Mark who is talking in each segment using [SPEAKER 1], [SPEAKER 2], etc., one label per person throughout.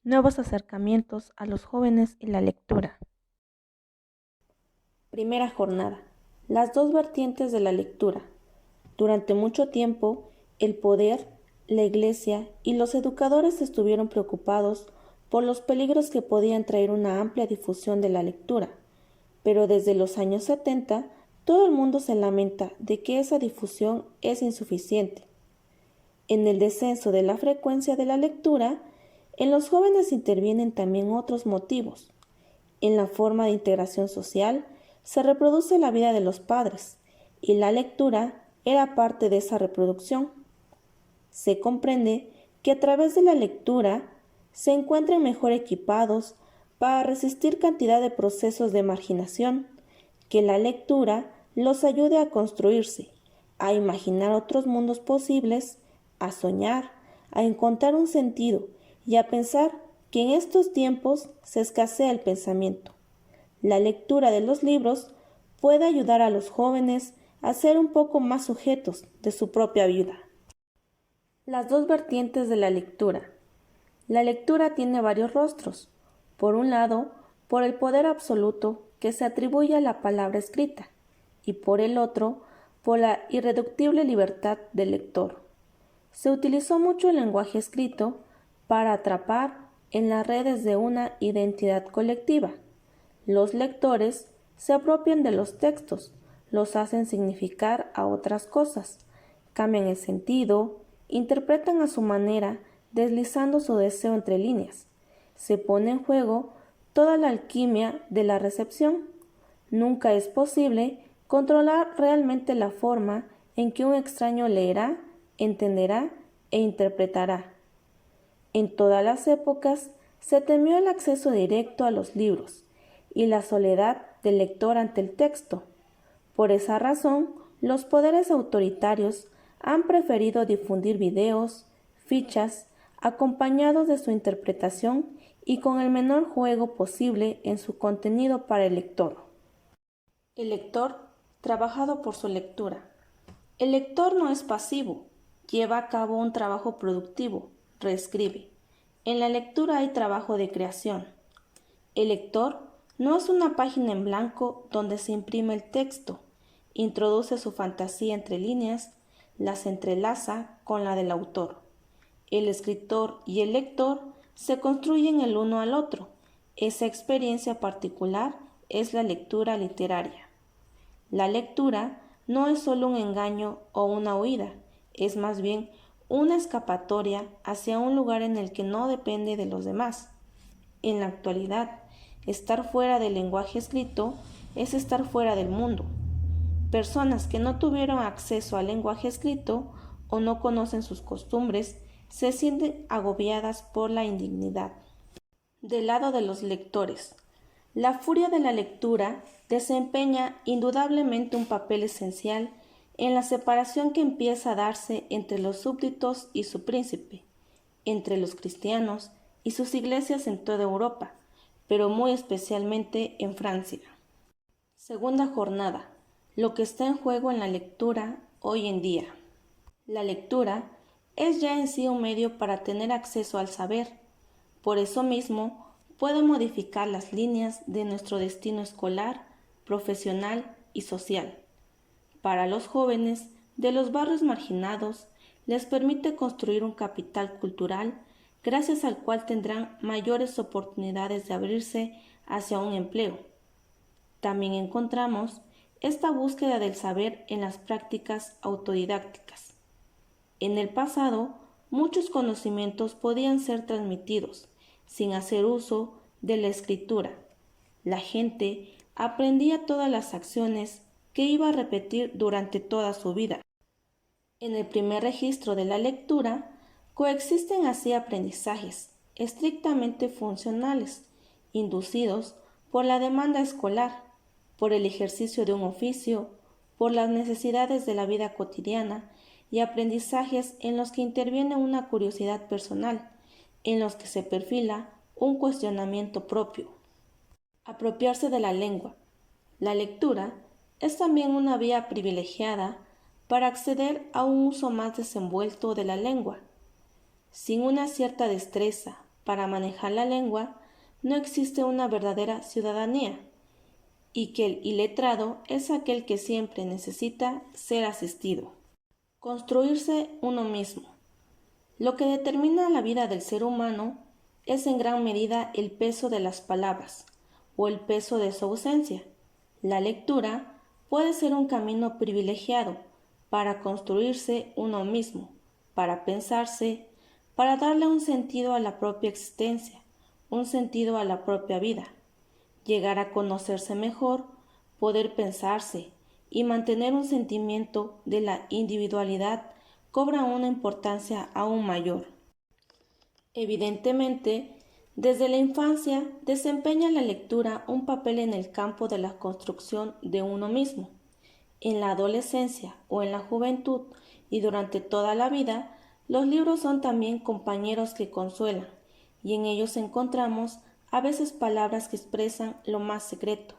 [SPEAKER 1] Nuevos acercamientos a los jóvenes y la lectura. Primera jornada. Las dos vertientes de la lectura. Durante mucho tiempo, el poder, la Iglesia y los educadores estuvieron preocupados por los peligros que podían traer una amplia difusión de la lectura, pero desde los años 70 todo el mundo se lamenta de que esa difusión es insuficiente. En el descenso de la frecuencia de la lectura, en los jóvenes intervienen también otros motivos. En la forma de integración social se reproduce la vida de los padres, y la lectura era parte de esa reproducción. Se comprende que a través de la lectura se encuentren mejor equipados para resistir cantidad de procesos de marginación, que la lectura los ayude a construirse, a imaginar otros mundos posibles, a soñar, a encontrar un sentido y a pensar que en estos tiempos se escasea el pensamiento. La lectura de los libros puede ayudar a los jóvenes a ser un poco más sujetos de su propia vida. Las dos vertientes de la lectura. La lectura tiene varios rostros. Por un lado, por el poder absoluto que se atribuye a la palabra escrita, y por el otro, por la irreductible libertad del lector. Se utilizó mucho el lenguaje escrito para atrapar en las redes de una identidad colectiva. Los lectores se apropian de los textos, los hacen significar a otras cosas, cambian el sentido, interpretan a su manera, deslizando su deseo entre líneas. Se pone en juego toda la alquimia de la recepción. Nunca es posible controlar realmente la forma en que un extraño leerá, entenderá e interpretará. En todas las épocas se temió el acceso directo a los libros y la soledad del lector ante el texto. Por esa razón, los poderes autoritarios han preferido difundir videos, fichas, acompañados de su interpretación y con el menor juego posible en su contenido para el lector. El lector, trabajado por su lectura. El lector no es pasivo, lleva a cabo un trabajo productivo, reescribe. En la lectura hay trabajo de creación. El lector no es una página en blanco donde se imprime el texto, introduce su fantasía entre líneas, las entrelaza con la del autor. El escritor y el lector se construyen el uno al otro. Esa experiencia particular es la lectura literaria. La lectura no es solo un engaño o una huida, es más bien una escapatoria hacia un lugar en el que no depende de los demás. En la actualidad, estar fuera del lenguaje escrito es estar fuera del mundo. Personas que no tuvieron acceso al lenguaje escrito o no conocen sus costumbres se sienten agobiadas por la indignidad. Del lado de los lectores, la furia de la lectura desempeña indudablemente un papel esencial en la separación que empieza a darse entre los súbditos y su príncipe, entre los cristianos y sus iglesias en toda Europa, pero muy especialmente en Francia. Segunda jornada. Lo que está en juego en la lectura hoy en día. La lectura es ya en sí un medio para tener acceso al saber. Por eso mismo, puede modificar las líneas de nuestro destino escolar, profesional y social. Para los jóvenes de los barrios marginados, les permite construir un capital cultural gracias al cual tendrán mayores oportunidades de abrirse hacia un empleo. También encontramos esta búsqueda del saber en las prácticas autodidácticas. En el pasado, muchos conocimientos podían ser transmitidos sin hacer uso de la escritura. La gente aprendía todas las acciones que iba a repetir durante toda su vida. En el primer registro de la lectura, coexisten así aprendizajes estrictamente funcionales, inducidos por la demanda escolar, por el ejercicio de un oficio, por las necesidades de la vida cotidiana y aprendizajes en los que interviene una curiosidad personal, en los que se perfila un cuestionamiento propio. Apropiarse de la lengua. La lectura es también una vía privilegiada para acceder a un uso más desenvuelto de la lengua. Sin una cierta destreza, para manejar la lengua, no existe una verdadera ciudadanía, y que el iletrado es aquel que siempre necesita ser asistido. Construirse uno mismo. Lo que determina la vida del ser humano es en gran medida el peso de las palabras o el peso de su ausencia. La lectura puede ser un camino privilegiado para construirse uno mismo, para pensarse, para darle un sentido a la propia existencia, un sentido a la propia vida, llegar a conocerse mejor, poder pensarse y mantener un sentimiento de la individualidad cobra una importancia aún mayor. Evidentemente, desde la infancia desempeña la lectura un papel en el campo de la construcción de uno mismo. En la adolescencia o en la juventud y durante toda la vida, los libros son también compañeros que consuelan, y en ellos encontramos a veces palabras que expresan lo más secreto.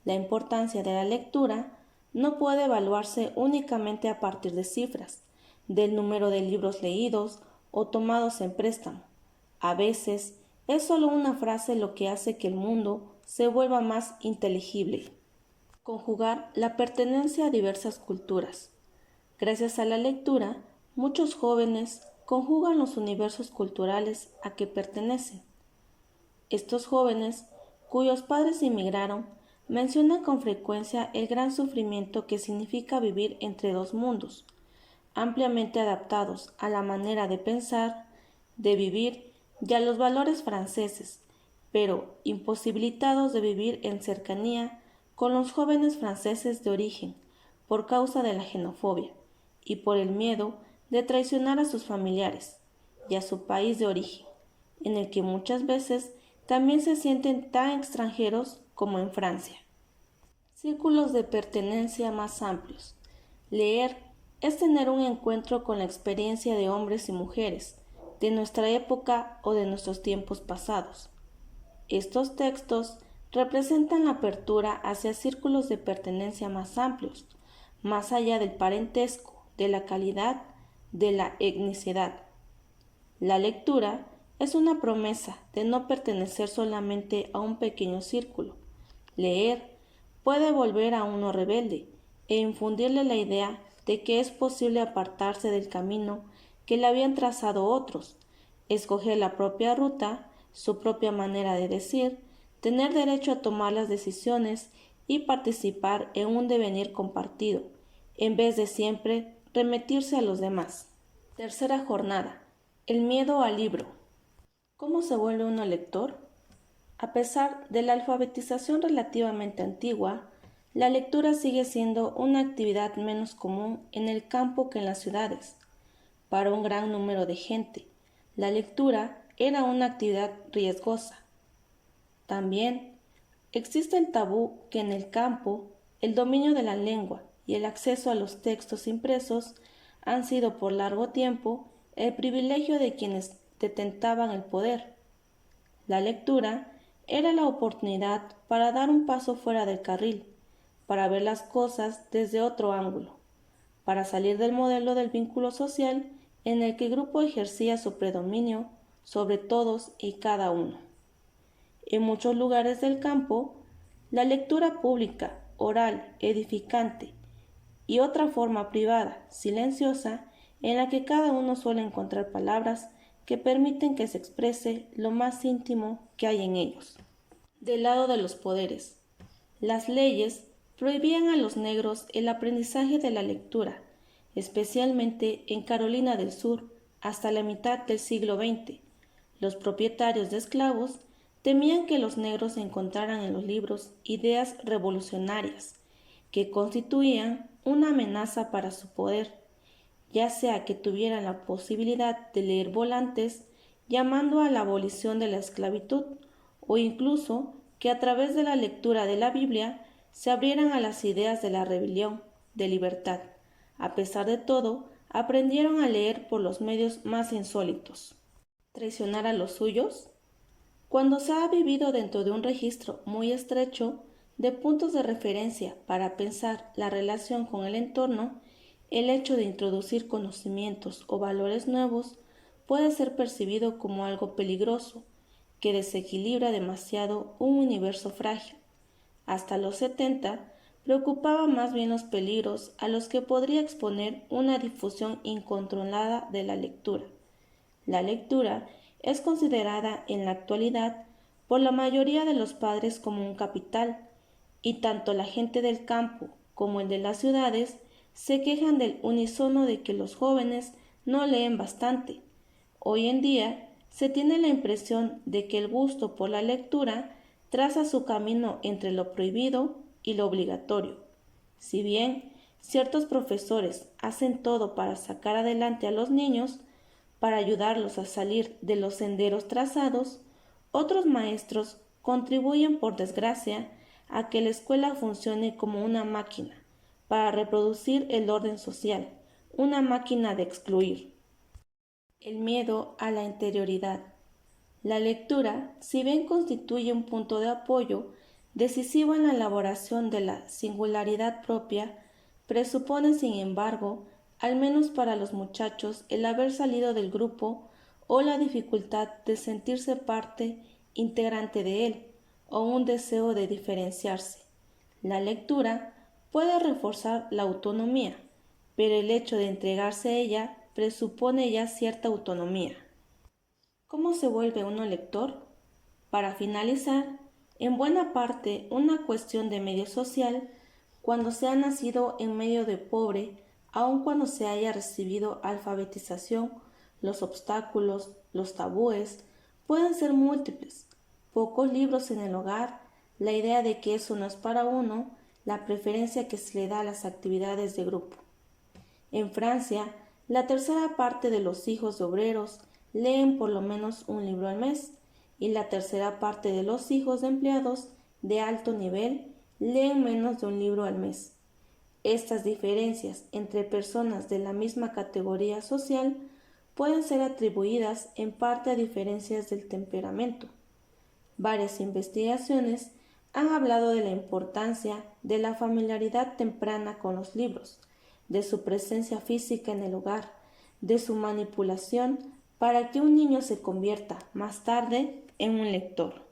[SPEAKER 1] La importancia de la lectura no puede evaluarse únicamente a partir de cifras, del número de libros leídos o tomados en préstamo. A veces es solo una frase lo que hace que el mundo se vuelva más inteligible. Conjugar la pertenencia a diversas culturas. Gracias a la lectura, muchos jóvenes conjugan los universos culturales a que pertenecen. Estos jóvenes, cuyos padres inmigraron, mencionan con frecuencia el gran sufrimiento que significa vivir entre dos mundos, ampliamente adaptados a la manera de pensar, de vivir y a los valores franceses, pero imposibilitados de vivir en cercanía con los jóvenes franceses de origen por causa de la xenofobia y por el miedo de traicionar a sus familiares y a su país de origen, en el que muchas veces también se sienten tan extranjeros como en Francia. Círculos de pertenencia más amplios. Leer es tener un encuentro con la experiencia de hombres y mujeres, de nuestra época o de nuestros tiempos pasados. Estos textos representan la apertura hacia círculos de pertenencia más amplios, más allá del parentesco, de la calidad, de la etnicidad. La lectura es una promesa de no pertenecer solamente a un pequeño círculo. Leer puede volver a uno rebelde e infundirle la idea de que es posible apartarse del camino que le habían trazado otros, escoger la propia ruta, su propia manera de decir, tener derecho a tomar las decisiones y participar en un devenir compartido, en vez de siempre remitirse a los demás. Tercera jornada. El miedo al libro. ¿Cómo se vuelve uno lector? A pesar de la alfabetización relativamente antigua, la lectura sigue siendo una actividad menos común en el campo que en las ciudades. Para un gran número de gente, la lectura era una actividad riesgosa. También existe el tabú que en el campo el dominio de la lengua y el acceso a los textos impresos han sido por largo tiempo el privilegio de quienes detentaban el poder. La lectura era la oportunidad para dar un paso fuera del carril, para ver las cosas desde otro ángulo, para salir del modelo del vínculo social en el que el grupo ejercía su predominio sobre todos y cada uno. En muchos lugares del campo, la lectura pública, oral, edificante, y otra forma privada, silenciosa, en la que cada uno suele encontrar palabras que permiten que se exprese lo más íntimo que hay en ellos. Del lado de los poderes, las leyes prohibían a los negros el aprendizaje de la lectura, especialmente en Carolina del Sur hasta la mitad del siglo XX. Los propietarios de esclavos temían que los negros encontraran en los libros ideas revolucionarias que constituían una amenaza para su poder, ya sea que tuvieran la posibilidad de leer volantes llamando a la abolición de la esclavitud, o incluso que a través de la lectura de la Biblia se abrieran a las ideas de la rebelión, de libertad. A pesar de todo, aprendieron a leer por los medios más insólitos. ¿Traicionar a los suyos? Cuando se ha vivido dentro de un registro muy estrecho de puntos de referencia para pensar la relación con el entorno, el hecho de introducir conocimientos o valores nuevos puede ser percibido como algo peligroso, que desequilibra demasiado un universo frágil. Hasta los 70, preocupaba más bien los peligros a los que podría exponer una difusión incontrolada de la lectura. La lectura es considerada en la actualidad por la mayoría de los padres como un capital, y tanto la gente del campo como el de las ciudades se quejan del unísono de que los jóvenes no leen bastante. Hoy en día se tiene la impresión de que el gusto por la lectura traza su camino entre lo prohibido y lo obligatorio. Si bien ciertos profesores hacen todo para sacar adelante a los niños, para ayudarlos a salir de los senderos trazados, otros maestros contribuyen, por desgracia, a que la escuela funcione como una máquina para reproducir el orden social, una máquina de excluir. El miedo a la interioridad. La lectura, si bien constituye un punto de apoyo decisivo en la elaboración de la singularidad propia, presupone, sin embargo, al menos para los muchachos, el haber salido del grupo o la dificultad de sentirse parte integrante de él o un deseo de diferenciarse. La lectura puede reforzar la autonomía, pero el hecho de entregarse a ella presupone ya cierta autonomía. ¿Cómo se vuelve uno lector? Para finalizar, en buena parte una cuestión de medio social, cuando se ha nacido en medio de pobre, aun cuando se haya recibido alfabetización, los obstáculos, los tabúes, pueden ser múltiples. Pocos libros en el hogar, la idea de que eso no es para uno, la preferencia que se le da a las actividades de grupo. En Francia, la tercera parte de los hijos de obreros leen por lo menos un libro al mes, y la tercera parte de los hijos de empleados de alto nivel leen menos de un libro al mes. Estas diferencias entre personas de la misma categoría social pueden ser atribuidas en parte a diferencias del temperamento. Varias investigaciones han hablado de la importancia de la familiaridad temprana con los libros, de su presencia física en el hogar, de su manipulación para que un niño se convierta más tarde en un lector.